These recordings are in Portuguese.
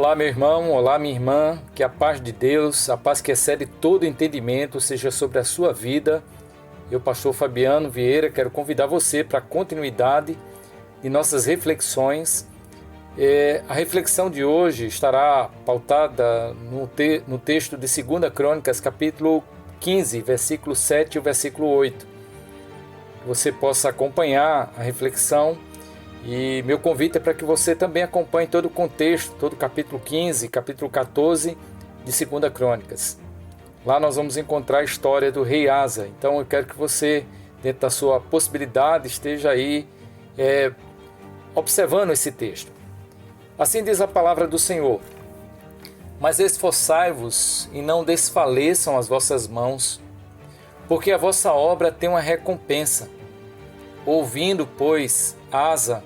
Olá, meu irmão, olá, minha irmã, que a paz de Deus, a paz que excede todo entendimento, seja sobre a sua vida. Eu, pastor Fabiano Vieira, quero convidar você para a continuidade de nossas reflexões. A reflexão de hoje estará pautada no texto de 2 Crônicas, capítulo 15, versículo 7 e o versículo 8. Que você possa acompanhar a reflexão. E meu convite é para que você também acompanhe todo o contexto, todo o capítulo 15, capítulo 14 de 2 Crônicas. Lá nós vamos encontrar a história do rei Asa. Então eu quero que você, dentro da sua possibilidade, esteja aí observando esse texto. Assim diz a palavra do Senhor: Mas esforçai-vos e não desfaleçam as vossas mãos, porque a vossa obra tem uma recompensa. Ouvindo, pois, Asa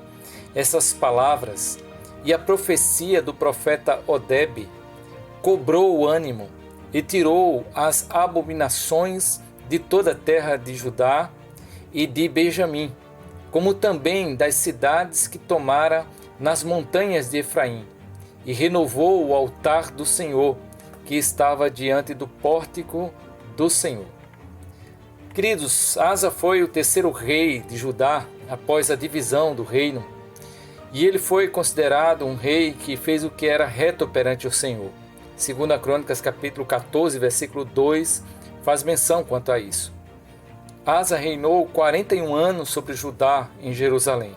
essas palavras e a profecia do profeta Odebe, cobrou o ânimo e tirou as abominações de toda a terra de Judá e de Benjamim, como também das cidades que tomara nas montanhas de Efraim, e renovou o altar do Senhor, que estava diante do pórtico do Senhor. Queridos, Asa foi o terceiro rei de Judá após a divisão do reino, e ele foi considerado um rei que fez o que era reto perante o Senhor. 2 Crônicas, capítulo 14, versículo 2, faz menção quanto a isso. Asa reinou 41 anos sobre Judá em Jerusalém.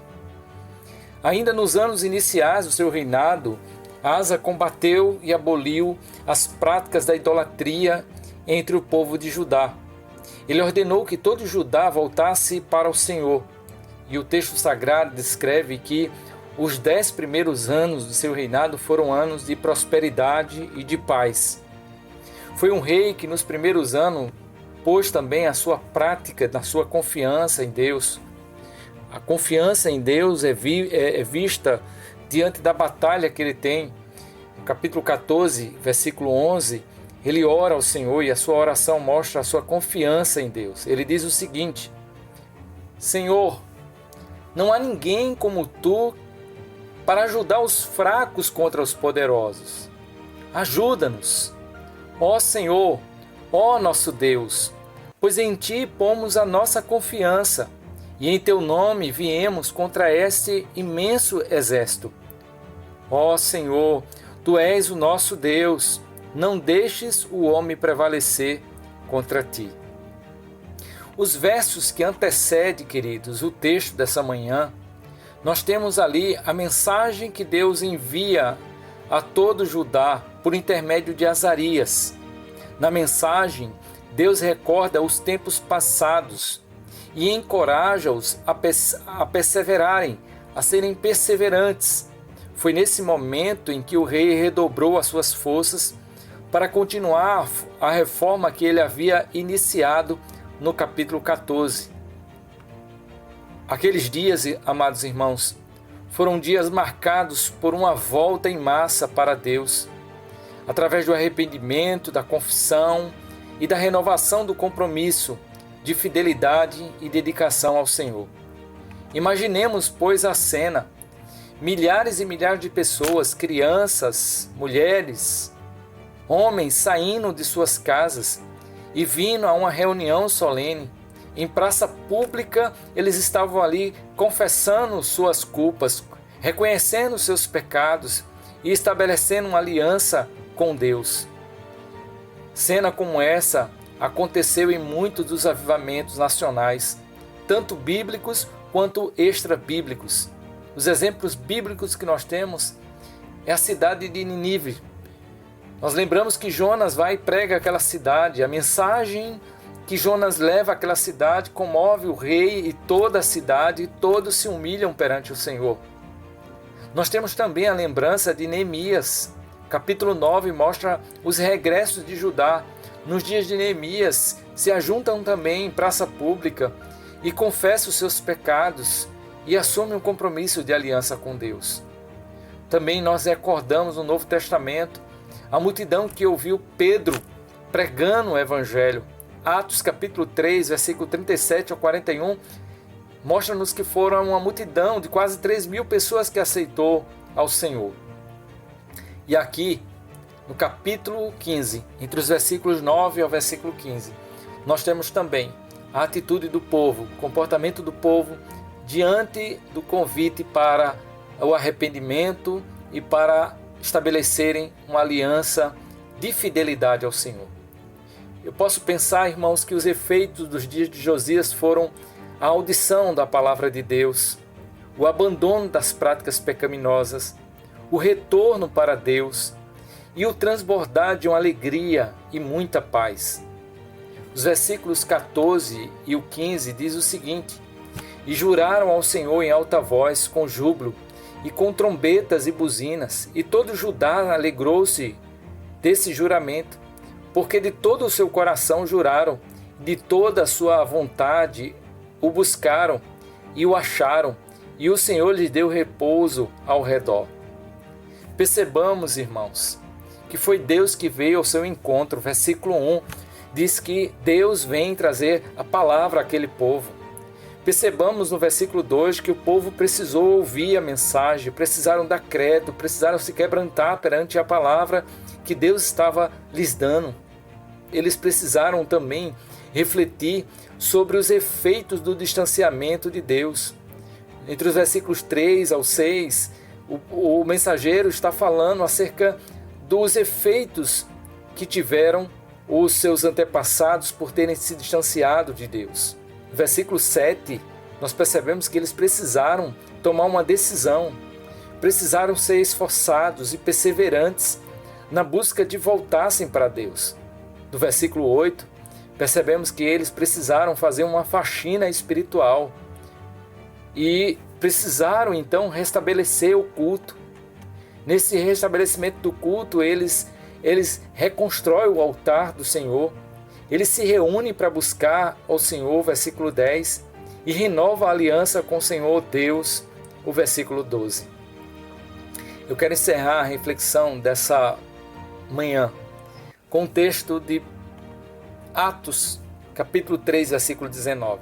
Ainda nos anos iniciais do seu reinado, Asa combateu e aboliu as práticas da idolatria entre o povo de Judá. Ele ordenou que todo Judá voltasse para o Senhor. E o texto sagrado descreve que os 10 primeiros anos do seu reinado foram anos de prosperidade e de paz. Foi um rei que nos primeiros anos pôs também a sua prática, na sua confiança em Deus. A confiança em Deus é vista diante da batalha que ele tem. No capítulo 14, versículo 11, ele ora ao Senhor e a sua oração mostra a sua confiança em Deus. Ele diz o seguinte: Senhor, não há ninguém como tu para ajudar os fracos contra os poderosos. Ajuda-nos, ó Senhor, ó nosso Deus, pois em Ti pomos a nossa confiança, e em Teu nome viemos contra este imenso exército. Ó Senhor, Tu és o nosso Deus, não deixes o homem prevalecer contra Ti. Os versos que antecedem, queridos, o texto dessa manhã, nós temos ali a mensagem que Deus envia a todo Judá por intermédio de Azarias. Na mensagem, Deus recorda os tempos passados e encoraja-os a perseverarem, a serem perseverantes. Foi nesse momento em que o rei redobrou as suas forças para continuar a reforma que ele havia iniciado no capítulo 14. Aqueles dias, amados irmãos, foram dias marcados por uma volta em massa para Deus, através do arrependimento, da confissão e da renovação do compromisso de fidelidade e dedicação ao Senhor. Imaginemos, pois, a cena: milhares e milhares de pessoas, crianças, mulheres, homens saindo de suas casas e vindo a uma reunião solene. Em praça pública, eles estavam ali confessando suas culpas, reconhecendo seus pecados e estabelecendo uma aliança com Deus. Cena como essa aconteceu em muitos dos avivamentos nacionais, tanto bíblicos quanto extra-bíblicos. Os exemplos bíblicos que nós temos é a cidade de Nínive. Nós lembramos que Jonas vai e prega aquela cidade. A mensagem que Jonas leva àquela cidade comove o rei e toda a cidade, e todos se humilham perante o Senhor. Nós temos também a lembrança de Neemias. Capítulo 9 mostra os regressos de Judá. Nos dias de Neemias, se ajuntam também em praça pública e confessam os seus pecados e assumem um compromisso de aliança com Deus. Também nós recordamos no Novo Testamento a multidão que ouviu Pedro pregando o Evangelho. Atos capítulo 3, versículo 37 ao 41, mostra-nos que foram uma multidão de quase 3.000 pessoas que aceitou ao Senhor. E aqui, no capítulo 15, entre os versículos 9 ao versículo 15, nós temos também a atitude do povo, o comportamento do povo diante do convite para o arrependimento e para estabelecerem uma aliança de fidelidade ao Senhor. Eu posso pensar, irmãos, que os efeitos dos dias de Josias foram a audição da palavra de Deus, o abandono das práticas pecaminosas, o retorno para Deus e o transbordar de uma alegria e muita paz. Os versículos 14 e o 15 diz o seguinte: E juraram ao Senhor em alta voz, com júbilo, e com trombetas e buzinas, e todo Judá alegrou-se desse juramento, porque de todo o seu coração juraram, de toda a sua vontade o buscaram e o acharam, e o Senhor lhes deu repouso ao redor. Percebamos, irmãos, que foi Deus que veio ao seu encontro. Versículo 1 diz que Deus vem trazer a palavra àquele povo. Percebamos no versículo 2 que o povo precisou ouvir a mensagem, precisaram dar crédito, precisaram se quebrantar perante a palavra que Deus estava lhes dando. Eles precisaram também refletir sobre os efeitos do distanciamento de Deus. Entre os versículos 3 ao 6, o mensageiro está falando acerca dos efeitos que tiveram os seus antepassados por terem se distanciado de Deus. No versículo 7, nós percebemos que eles precisaram tomar uma decisão, precisaram ser esforçados e perseverantes na busca de voltassem para Deus. No versículo 8, percebemos que eles precisaram fazer uma faxina espiritual e precisaram então restabelecer o culto. Nesse restabelecimento do culto, eles reconstroem o altar do Senhor, eles se reúnem para buscar ao Senhor, versículo 10, e renova a aliança com o Senhor Deus, o versículo 12. Eu quero encerrar a reflexão dessa manhã com o texto de Atos, capítulo 3, versículo 19,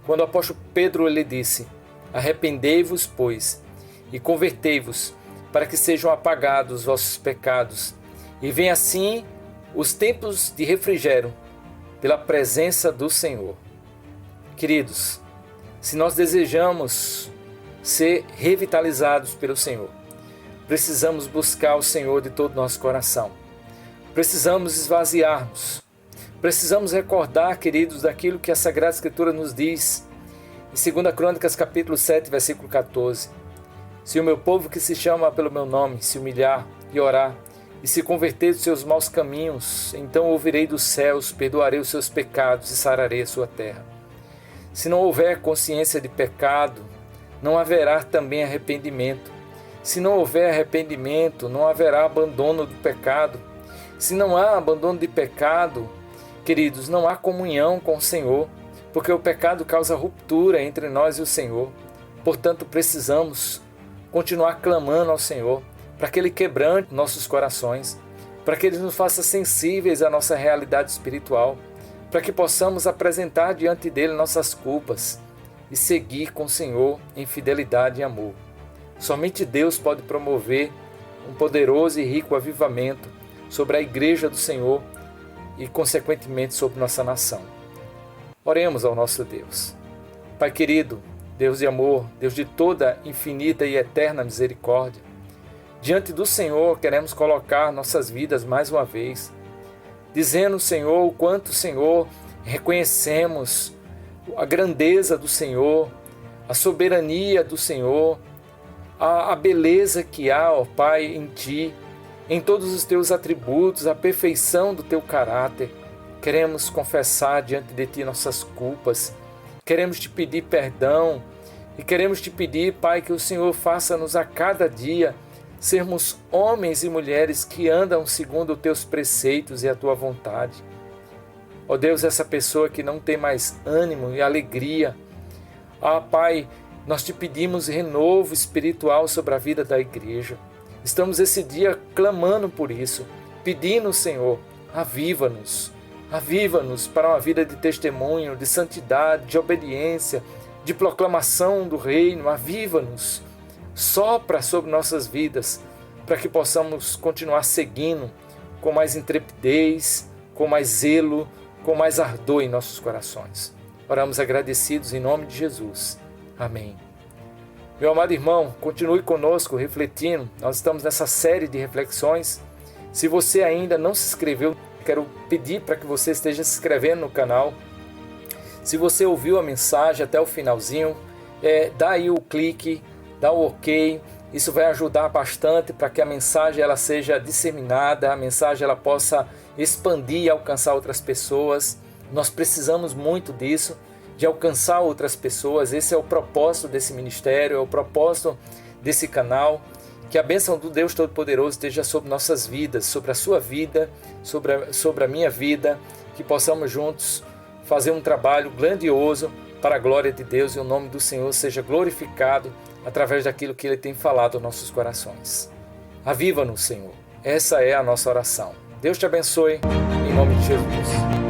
quando o apóstolo Pedro lhe disse: Arrependei-vos, pois, e convertei-vos, para que sejam apagados os vossos pecados, e venham assim os tempos de refrigério pela presença do Senhor. Queridos, se nós desejamos ser revitalizados pelo Senhor, precisamos buscar o Senhor de todo o nosso coração. Precisamos esvaziar-nos. Precisamos recordar, queridos, daquilo que a Sagrada Escritura nos diz. Em 2 Crônicas, capítulo 7, versículo 14. Se o meu povo que se chama pelo meu nome se humilhar e orar, e se converter dos seus maus caminhos, então ouvirei dos céus, perdoarei os seus pecados e sararei a sua terra. Se não houver consciência de pecado, não haverá também arrependimento. Se não houver arrependimento, não haverá abandono do pecado. Se não há abandono de pecado, queridos, não há comunhão com o Senhor, porque o pecado causa ruptura entre nós e o Senhor. Portanto, precisamos continuar clamando ao Senhor para que Ele quebrante nossos corações, para que Ele nos faça sensíveis à nossa realidade espiritual, para que possamos apresentar diante dEle nossas culpas e seguir com o Senhor em fidelidade e amor. Somente Deus pode promover um poderoso e rico avivamento sobre a Igreja do Senhor e, consequentemente, sobre nossa nação. Oremos ao nosso Deus. Pai querido, Deus de amor, Deus de toda infinita e eterna misericórdia, diante do Senhor queremos colocar nossas vidas mais uma vez, dizendo, Senhor, o quanto, Senhor, reconhecemos a grandeza do Senhor, a soberania do Senhor, a beleza que há, ó Pai, em Ti, em todos os Teus atributos, a perfeição do Teu caráter. Queremos confessar diante de Ti nossas culpas, queremos Te pedir perdão e queremos Te pedir, Pai, que o Senhor faça-nos a cada dia sermos homens e mulheres que andam segundo os Teus preceitos e a Tua vontade. Ó Deus, essa pessoa que não tem mais ânimo e alegria, Pai, nós Te pedimos renovo espiritual sobre a vida da igreja. Estamos esse dia clamando por isso, pedindo, Senhor, aviva-nos para uma vida de testemunho, de santidade, de obediência, de proclamação do reino. Aviva-nos, sopra sobre nossas vidas para que possamos continuar seguindo com mais intrepidez, com mais zelo, com mais ardor em nossos corações. Oramos agradecidos em nome de Jesus. Amém. Meu amado irmão, continue conosco refletindo. Nós estamos nessa série de reflexões. Se você ainda não se inscreveu, quero pedir para que você esteja se inscrevendo no canal. Se você ouviu a mensagem até o finalzinho, dá aí o clique, dá o ok. Isso vai ajudar bastante para que a mensagem ela seja disseminada, a mensagem ela possa expandir e alcançar outras pessoas. Nós precisamos muito disso, de alcançar outras pessoas. Esse é o propósito desse ministério, é o propósito desse canal. Que a bênção do Deus Todo-Poderoso esteja sobre nossas vidas, sobre a sua vida, sobre a minha vida, que possamos juntos fazer um trabalho grandioso para a glória de Deus e o nome do Senhor seja glorificado através daquilo que Ele tem falado aos nossos corações. Aviva-nos, Senhor. Essa é a nossa oração. Deus te abençoe, em nome de Jesus.